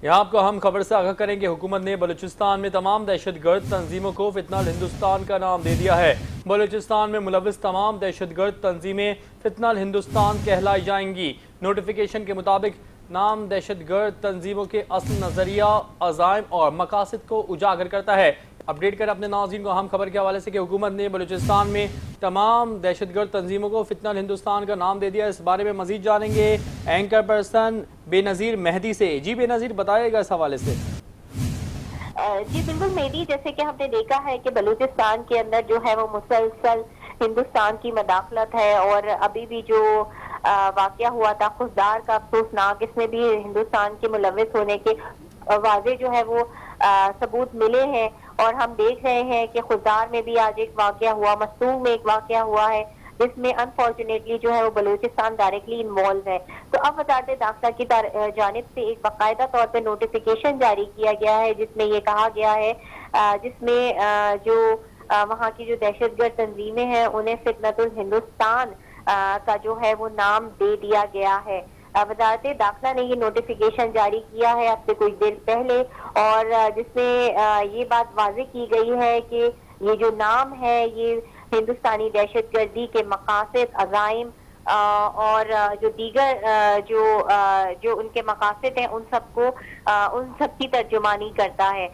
یہاں آپ کو ہم خبر سے آگاہ کریں گے، حکومت نے بلوچستان میں تمام دہشت گرد تنظیموں کو فتنہ الہندوستان کا نام دے دیا ہے۔ بلوچستان میں ملوث تمام دہشت گرد تنظیمیں فتنہ الہندوستان کہلائی جائیں گی۔ نوٹیفیکیشن کے مطابق نام دہشت گرد تنظیموں کے اصل نظریہ، عزائم اور مقاصد کو اجاگر کرتا ہے۔ اپڈیٹ کریں اپنے ناظرین کو ہم خبر کے حوالے سے کہ حکومت نے بلوچستان میں تمام دہشت گرد تنظیموں کو فتنہ الہندوستان کا نام دے دیا۔ اس بارے میں مزید جانیں گے اینکر پرسن بے نظیر مہدی سے۔ جی بے نظیر، بتائیے گا اس حوالے سے۔ جی بالکل مہدی، جیسے کہ ہم نے دیکھا ہے کہ بلوچستان کے اندر جو ہے وہ مسلسل ہندوستان کی مداخلت ہے، اور ابھی بھی جو واقعہ ہوا تھا خزدار کا افسوسناک، اس میں بھی ہندوستان کے ملوث ہونے کے واضح جو ہے وہ ثبوت ملے ہیں، اور ہم دیکھ رہے ہیں کہ خزدار میں بھی آج ایک واقعہ ہوا، مستونگ میں ایک واقعہ ہوا ہے جس میں انفارچونیٹلی جو ہے وہ بلوچستان ڈائریکٹلی انوالو ہے۔ تو اب وزارت داخلہ کی جانب سے ایک باقاعدہ طور پہ نوٹیفیکیشن جاری کیا گیا ہے، جس میں یہ کہا گیا ہے، جس میں جو وہاں کی جو دہشت گرد تنظیمیں ہیں انہیں فتنۃ الہندوستان کا جو ہے وہ نام دے دیا گیا ہے۔ وزارت داخلہ نے یہ نوٹیفیکیشن جاری کیا ہے اب سے کچھ دیر پہلے، اور جس میں یہ بات واضح کی گئی ہے کہ یہ جو نام ہے یہ ہندوستانی دہشت گردی کے مقاصد، عزائم اور جو دیگر جو ان کے مقاصد ہیں ان سب کی ترجمانی کرتا ہے۔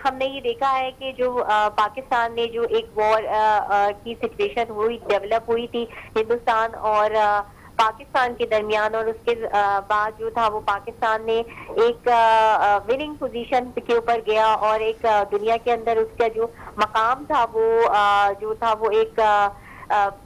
ہم نے یہ دیکھا ہے کہ جو پاکستان نے جو ایک وار کی سچویشن ڈیولپ ہوئی تھی ہندوستان اور پاکستان کے درمیان، اور اس کے بعد جو تھا وہ پاکستان نے ایک وننگ پوزیشن کے اوپر گیا، اور ایک دنیا کے اندر اس کا جو مقام تھا وہ ایک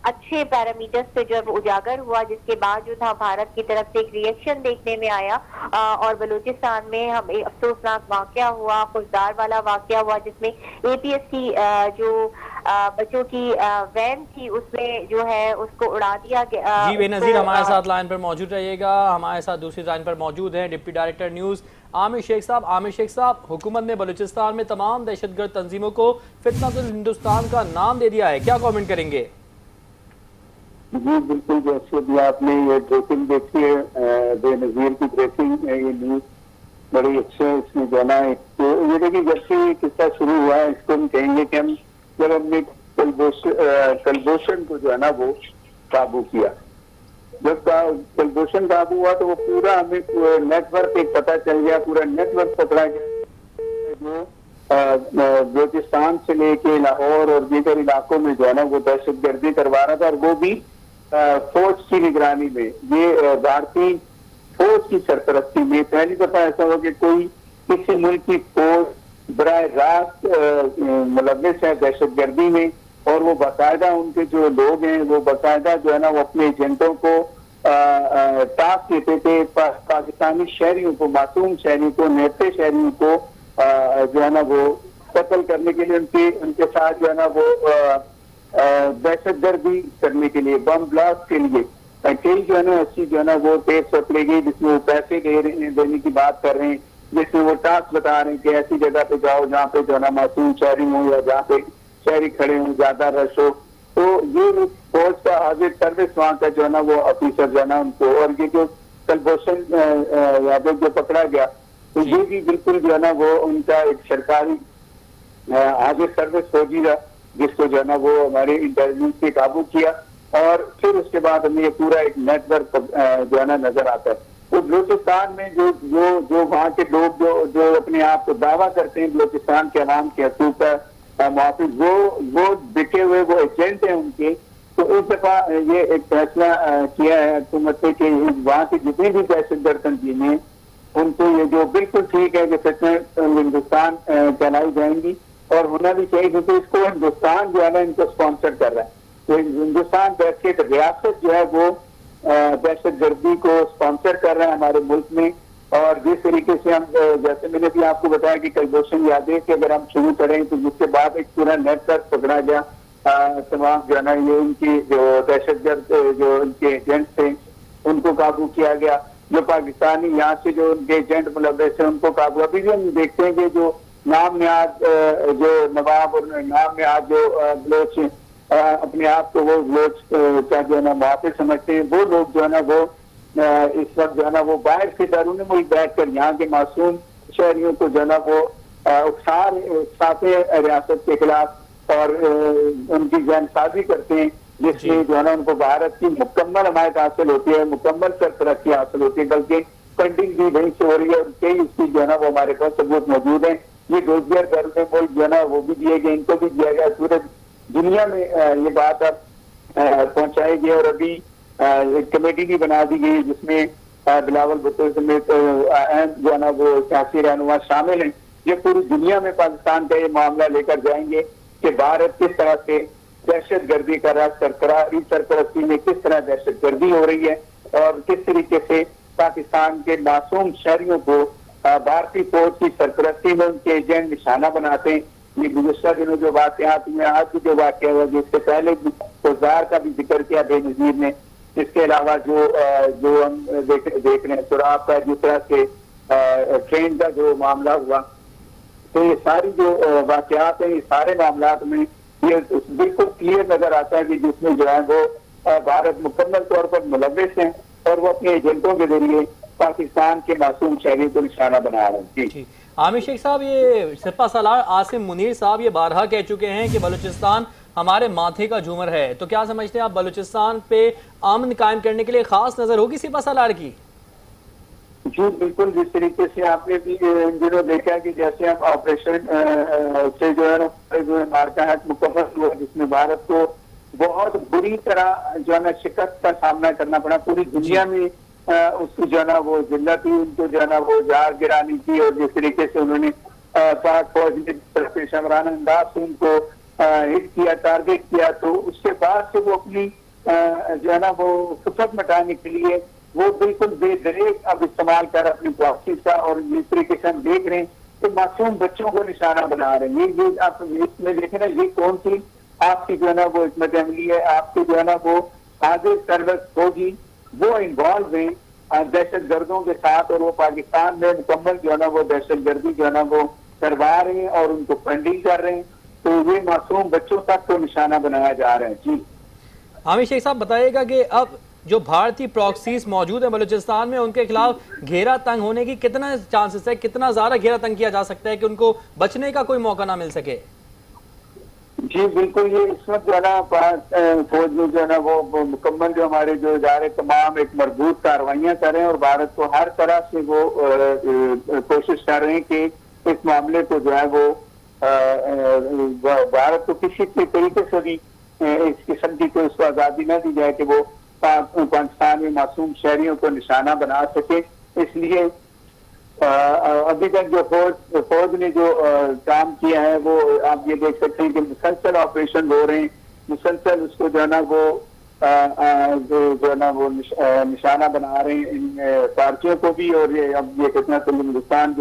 اچھے پیرامیٹر سے جو اجاگر ہوا، جس کے بعد جو تھا بھارت کی طرف سے ایک ریئیکشن دیکھنے میں آیا، اور بلوچستان میں ہم افسوسناک واقعہ ہوا، خزدار والا واقعہ ہوا، جس میں اے پی ایس کی جو بچوں کی وین تھی اس میں جو ہے اس کو اڑا دیا گیا۔ جی بے نظیر، ہمارے ساتھ لائن پر موجود رہیے گا۔ ہمارے ساتھ دوسری لائن پر موجود ہیں ڈپٹی ڈائریکٹر نیوز عامر شیخ صاحب۔ عامر شیخ صاحب، حکومت نے بلوچستان میں تمام دہشت گرد تنظیموں کو فتنۃ الہندوستان کا نام دے دیا ہے، کیا کامنٹ کریں گے؟ جی بالکل، جیسے بھی آپ نے یہ بریکنگ دیکھی ہے، بے نظیر کی بریکنگ، یہ نیوز بڑی اچھا، اس میں جو ہے نا یہ دیکھیے جب سے یہ قصہ شروع ہوا ہے، اس کو ہم کہیں گے کہ جب ہم نے کلبھوشن کو جو ہے نا وہ قابو کیا، جب کلبھوشن قابو ہوا تو وہ پورا ہمیں نیٹ ورک ایک پتہ چل گیا، پورا نیٹ ورک پکڑا گیا جو بلوچستان سے لے کے لاہور اور دیگر علاقوں میں جو ہے نا وہ دہشت گردی کروا رہا تھا، اور وہ بھی فوج کی نگرانی میں۔ یہ بھارتی فوج کی سرپرستی میں پہلی دفعہ ایسا ہوا کہ کوئی کسی ملک کی فوج براہ راست ملوث ہے دہشت گردی میں، اور وہ باقاعدہ ان کے جو لوگ ہیں وہ باقاعدہ جو ہے نا وہ اپنے ایجنٹوں کو ٹاسک دیتے تھے پاکستانی شہریوں کو، معصوم شہریوں کو، نیٹے شہریوں کو جو ہے نا وہ قتل کرنے کے لیے، ان کے ساتھ جو ہے نا وہ دہشت گردی کرنے کے لیے، بم بلاسٹ کے لیے کئی جو ہے نا ایسی جو ہے نا وہ ٹیپ پکڑی گئی جس میں وہ پیسے دینے کی بات کر رہے ہیں، جس میں وہ ٹاسک بتا رہے ہیں کہ ایسی جگہ پہ جاؤ جہاں پہ جو ہے نا معصوم شہری ہوں، یا جہاں پہ شہری کھڑے ہوں، زیادہ رش ہو۔ تو یہ فوج کا حاضر سروس وہاں کا جو ہے نا وہ آفیسر جو ہے نا ان کو، اور یہ جو کلبھوشن یادو جو پکڑا گیا تو یہ بھی بالکل جو ہے نا وہ ان کا ایک سرکاری حاضر سروس فوجی تھا، جس کو جو ہے نا وہ ہمارے انٹیلیجنس نے قابو کیا، اور پھر اس کے بعد ہمیں یہ پورا ایک نیٹ ورک جو ہے نا نظر آتا ہے۔ تو بلوچستان میں جو وہاں کے لوگ جو اپنے آپ کو دعویٰ کرتے ہیں بلوچستان کے عوام کے حقوق کا محافظ، وہ بکے ہوئے وہ ایجنٹ ہیں ان کے۔ تو اس دفعہ یہ ایک فیصلہ کیا ہے حکومت نے کہ وہاں کی جتنی بھی دہشت گرد تنظیمیں ان کو یہ جو بالکل ٹھیک ہے کہ فتنہ ہندوستان چلائی جائیں گی، اور ہونا بھی چاہیے، کیونکہ اس کو ہندوستان جو ہے نا ان کو اسپانسر کر رہا ہے۔ تو ہندوستان دہشت ریاست جو ہے وہ دہشت گردی کو اسپانسر کر رہا ہے ہمارے ملک میں، اور جس طریقے سے ہم جیسے میں نے بھی آپ کو بتایا کہ کلبھوشن یادو کہ اگر ہم شروع کریں تو جس کے بعد ایک پورا نیٹ ورک پکڑا گیا، تمام جو ہے نا یہ ان کی جو دہشت گرد جو ان کے ایجنٹ تھے ان کو قابو کیا گیا، جو پاکستانی یہاں سے جو ان کے ایجنٹ ملوث ہیں ان کو قابو۔ ابھی بھی ہم دیکھتے ہیں کہ جو نام نہاد جو نواب اور نام نہاد جو بلوچ اپنے آپ کو وہ بلوچ کا جو ہے نا محافظ سمجھتے ہیں، وہ لوگ جو ہے نا وہ اس وقت جو ہے نا وہ باہر سے بیرون ملک بیٹھ کر یہاں کے معصوم شہریوں کو جو ہے نا وہ اکساتے ریاست کے خلاف اور ان کی ذہن سازی کرتے ہیں، جس میں جو ہے نا ان کو بھارت کی مکمل حمایت حاصل ہوتی ہے، مکمل سرفرستی حاصل ہوتی ہے، بلکہ فنڈنگ بھی وہیں سے ہو رہی ہے اور کئی اس کی جو ہے نا وہ ہمارے پاس ثبوت موجود ہیں۔ یہ روزگار بیرون ملک جو ہے نا وہ بھی دیے گئے، ان کو بھی دیا گیا، پورے دنیا میں یہ بات اب پہنچائی گئی اور ابھی ایک کمیٹی بھی بنا دی گئی جس میں بلاول بھٹو سمیت اہم جو ہے نا وہ سیاسی رہنما شامل ہیں۔ یہ پوری دنیا میں پاکستان کا یہ معاملہ لے کر جائیں گے کہ بھارت کس طرح سے دہشت گردی کا راز سرپرستی میں کس طرح دہشت گردی ہو رہی ہے اور کس طریقے سے پاکستان کے معصوم شہریوں کو بھارتی فوج کی سرپرستی میں ان کے ایجنٹ نشانہ بناتے ہیں۔ یہ گزشتہ دنوں جو واقعات میں آج بھی جو واقعہ ہوا جس سے پہلے گزار کا بھی ذکر کیا بے نظیر نے، اس کے علاوہ جو ہم دیکھ رہے ہیں سراغ کا جس طرح سے ٹرین کا جو معاملہ ہوا، تو یہ ساری جو واقعات ہیں یہ سارے معاملات میں یہ بالکل کلیئر نظر آتا ہے کہ جس میں جو ہے وہ بھارت مکمل طور پر ملوث ہیں اور وہ اپنے ایجنٹوں کے ذریعے پاکستان کے معصوم شہریوں کو نشانہ بنا رہے ہیں۔ جی عامر شیخ صاحب، یہ سپہ سالار عاصم منیر صاحب یہ بارہا کہہ چکے ہیں کہ بلوچستان ہمارے ماتھے کا جھومر ہے، تو کیا سمجھتے ہیں آپ بلوچستان پہ امن قائم کرنے کے لیے خاص نظر ہوگی سپہ سالار کی؟ جی بالکل، جس طریقے سے آپ نے بھی ان دنوں دیکھا کہ جیسے ہم آپریشن سے جو ہے مارکا ہیٹ مکمل ہوا جس میں بھارت کو بہت بری طرح جو ہے نا شکست کا سامنا کرنا پڑا، پوری دنیا میں اس کی جو ہے نا وہ ذلت تھی، ان کو جو ہے نا وہ جار گرانی تھی اور جس طریقے سے انہوں نے پاک فوج نے پیشہ ورانہ انداز سے ان کو ہٹ کیا، ٹارگیٹ کیا، تو اس کے بعد سے وہ اپنی جو ہے نا وہ خفت مٹانے کے لیے وہ بالکل بے دریغ اب استعمال کر اپنی پالیسی کا، اور جس طریقے سے ہم دیکھ رہے ہیں کہ معصوم بچوں کو نشانہ بنا رہے ہیں۔ یہ آپ اس میں دیکھیں نا، یہ کون سی آپ کی جو ہے نا وہ حکمت عملی ہے، آپ کی جو ہے نا وہ حاضر سروس ہوگی، وہ انوالو ہیں دہشت گردوں کے ساتھ اور وہ پاکستان میں مکمل جو ہے نا وہ دہشت گردی جو ہے نا وہ کروا رہے ہیں اور ان کو فنڈنگ کر رہے ہیں، تو یہ معصوم بچوں تک کو نشانہ بنایا جا رہا ہے۔ جی عامر شیخ صاحب بتائیے گا کہ اب جو بھارتی پراکسیز موجود ہیں بلوچستان میں ان کے خلاف گھیرا تنگ ہونے کی کتنا چانسز ہے، کتنا زیادہ گھیرا تنگ کیا جا سکتا ہے کہ ان کو بچنے کا کوئی موقع نہ مل سکے؟ جی بالکل، یہ اس وقت جو ہے نا فوج میں جو ہے نا وہ مکمل جو ہمارے جو ادارے تمام ایک مربوط کارروائیاں کر رہے ہیں اور بھارت کو ہر طرح سے وہ کوشش کر رہے ہیں کہ اس معاملے کو جو ہے وہ بھارت کو کسی بھی طریقے سے بھی اس قسم کی کوئی اس کو آزادی نہ دی جائے کہ وہ پاکستان میں معصوم شہریوں کو نشانہ بنا سکے۔ اس لیے ابھی تک جو فوج نے جو کام کیا ہے وہ آپ یہ دیکھ سکتے ہیں کہ مسلسل آپریشن ہو رہے ہیں، مسلسل اس کو جو ہے نا وہ جو ہے نا وہ نشانہ بنا رہے ہیں ان پارٹیوں کو بھی، اور یہ اب یہ کتنا تو ہندوستان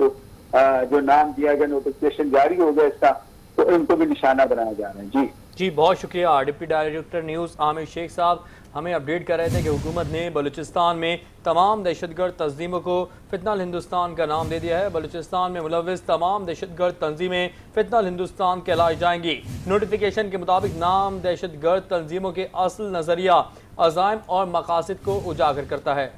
جو نام دیا گیا، نوٹیفکیشن جاری ہو گیا اس کا، تو ان کو بھی نشانہ بنایا جا رہا ہے۔ جی بہت شکریہ ڈپٹی ڈائریکٹر نیوز عامر شیخ صاحب، ہمیں اپڈیٹ کر رہے تھے کہ حکومت نے بلوچستان میں تمام دہشت گرد تنظیموں کو فتنہ الہندوستان کا نام دے دیا ہے۔ بلوچستان میں ملوث تمام دہشت گرد تنظیمیں فتنہ الہندوستان کہلائی جائیں گی۔ نوٹیفیکیشن کے مطابق نام دہشت گرد تنظیموں کے اصل نظریہ، عزائم اور مقاصد کو اجاگر کرتا ہے۔